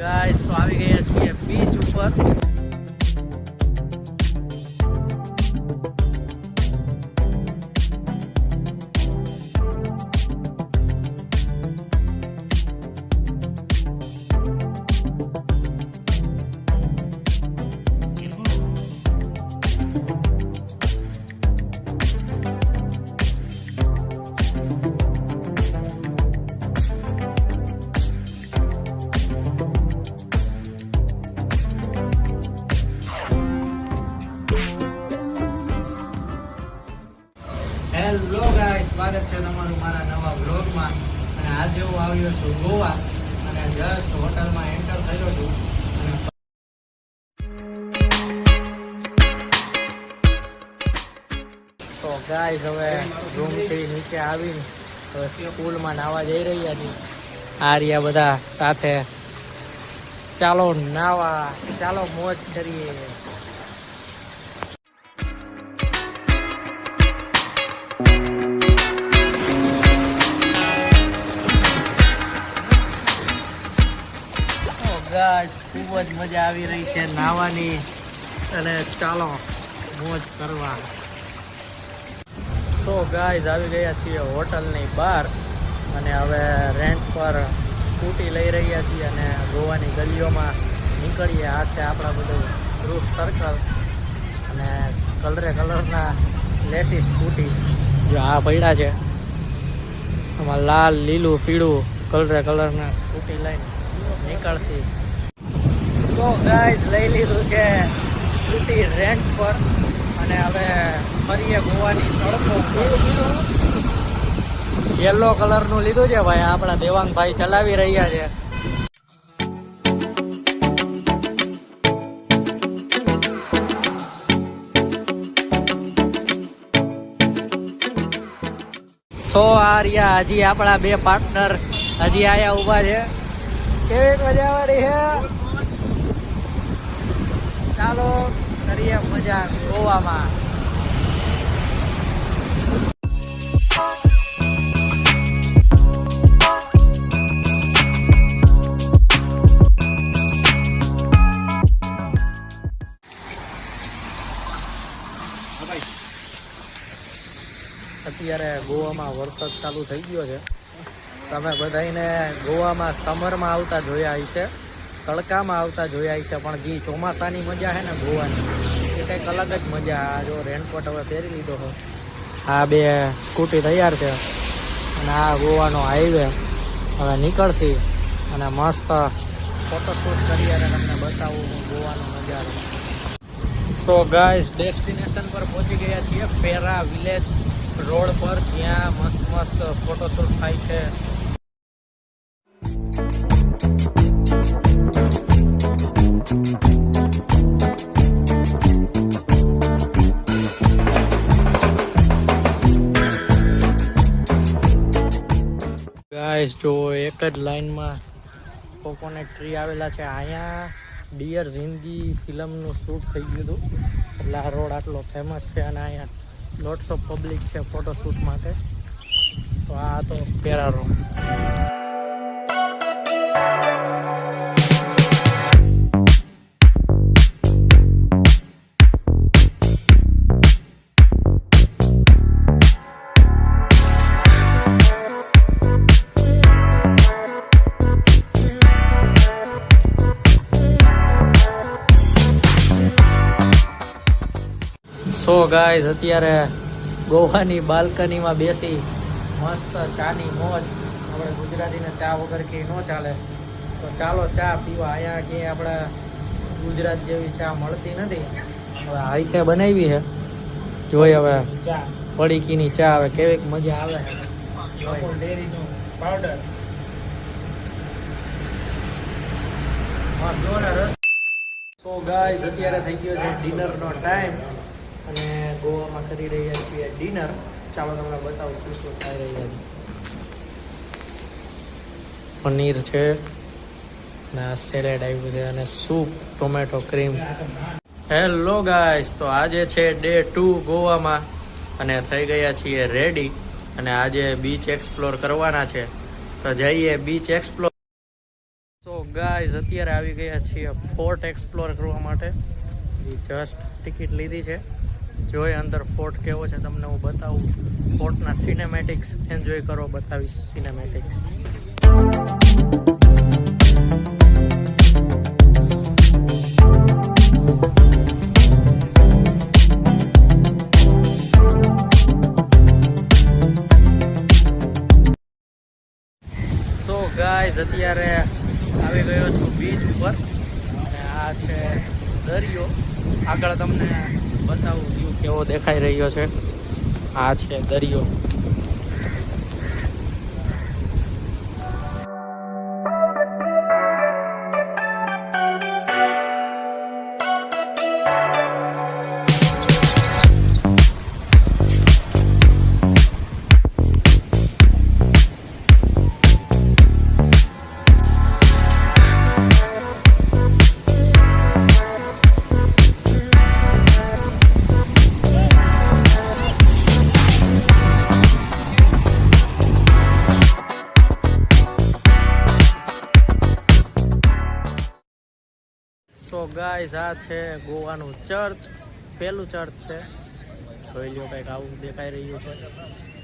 Guys તો આવી ગયા છીએ બીચ ઉપર. હેલો ગાઈસ, સ્વાગત છે તમારું મારા નવા વ્લોગમાં. અને આજે હું આવ્યો છું ગોવા અને જસ્ટ હોટલમાં એન્ટર થયો છું. અને તો ગાઈસ હવે રૂમથી નીચે આવીને હવે સ્કૂલમાં નાવા જઈ રહ્યા છીએ. આ રહ્યા બધા સાથે. ચાલો નાવા, ચાલો મોજ કરીએ. ગાઈસ ખૂબ જ મજા આવી રહી છે નાવાની અને ચાલો મોજ કરવા. સો ગાઈસ આવી ગયા છીએ હોટલની બહાર અને હવે રેન્ટ પર સ્કૂટી લઈ રહ્યા છીએ અને ગોવાની ગલીઓમાં નીકળીએ. આ છે આપણા બધું ગ્રુપ સર્કલ અને કલરના લેસી સ્કૂટી જો આ પડ્યા છે. આમાં લાલ, લીલું, પીળું કલરના સ્કૂટી લઈને નીકળશે. સો ગાઈસ લઈ લીધું છે સ્કૂટી રેન્ટ પર અને હવે ફરીએ ગોવાની સડકો. યલો કલરનું લીધું છે ભાઈ, આપણા દેવાંગભાઈ ચલાવી રહ્યા છે. સો આ રહ્યા હજી આપણા બે પાર્ટનર હજી આયા ઉભા છે. કેવી મજા આવવાની છે. ચાલો કરીએ મજા ગોવામાં. અત્યારે ગોવામાં વરસાદ ચાલુ થઈ ગયો છે. તમે બધાને ગોવામાં સમરમાં આવતા જોયા હશે, તડકામાં આવતા જોયા હશે, પણ જે ચોમાસાની મજા છે ને ગોવાની એ કંઈક અલગ જ મજા. આ જો રેનકોટ હવે પહેરી લીધો હોય. આ બે સ્કૂટી તૈયાર છે અને આ ગોવાનો હાઈવે હવે નીકળશે અને મસ્ત ફોટોશૂટ કરી અને તમને બતાવું હું ગોવાનો નજારો. સો ગાઈસ ડેસ્ટિનેશન પર પહોંચી ગયા છીએ પેરા વિલેજ રોડ પર, જ્યાં મસ્ત ફોટોશૂટ થાય છે. ગાઈસ જો એક જ લાઈનમાં કોકોનટ ટ્રી આવેલા છે. અહીંયા ડિયર જિંદગી ફિલ્મનું શૂટ થઈ ગયું હતું એટલે આ રોડ આટલો ફેમસ છે અને અહીંયા લોટ્સ ઓફ પબ્લિક છે ફોટોશૂટ માટે. તો આ તો પેરા રોડ. સો ગાઈઝ અત્યારે ગોવાની બાલ્કનીમાં બેસી મસ્ત ચાની મોજ. આપણે ગુજરાતીને ચા વગર કે ન ચાલે, તો ચાલો ચા પીવા. અહીંયા કે આપણે ગુજરાત જેવી ચા મળતી નથી. હવે હાથે બનાવી છે જોઈ. હવે પડીકીની ચા આવે કેવી મજા આવે. ડેરીનું પાવડર સો ગાઈઝ અત્યારે થઈ ગયો છે ડિનરનો ટાઈમ અને ગોવામાં કરી રહ્યા છીએ ડિનર. ચાલો તમને બતાવું શું શું ખાઈ રહ્યા છે. પનીર છે અને આ સેલેડ આવ્યું છે અને soup tomato cream. Hello guys, તો આજે છે ડે 2 ગોવામાં અને થઈ ગયા છીએ રેડી અને આજે બીચ એક્સપ્લોર કરવાના છે. તો જઈએ beach explore. So guys guys અત્યારે આવી ગયા છીએ ફોર્ટ એક્સપ્લોર કરવા માટે. જસ્ટ ટિકિટ લીધી છે. જોઈ અંદર ફોર્ટ કેવો છે તમને હું બતાવું. ફોર્ટના સિનેમેટિક્સ એન્જોય કરો, બતાવીશ સિનેમેટિક્સ. સો ગાઈઝ અત્યારે આવી ગયો છું બીચ ઉપર અને આ છે દરિયો. આગળ તમને બતાવું વ્યૂ કેવો દેખાઈ રહ્યો છે. આ છે દરિયો. સો ગાઈઝ આ છે ગોવાનું ચર્ચ. પહેલું ચર્ચ છે. જોઈ લ્યો કંઈક આવું દેખાઈ રહ્યું છે.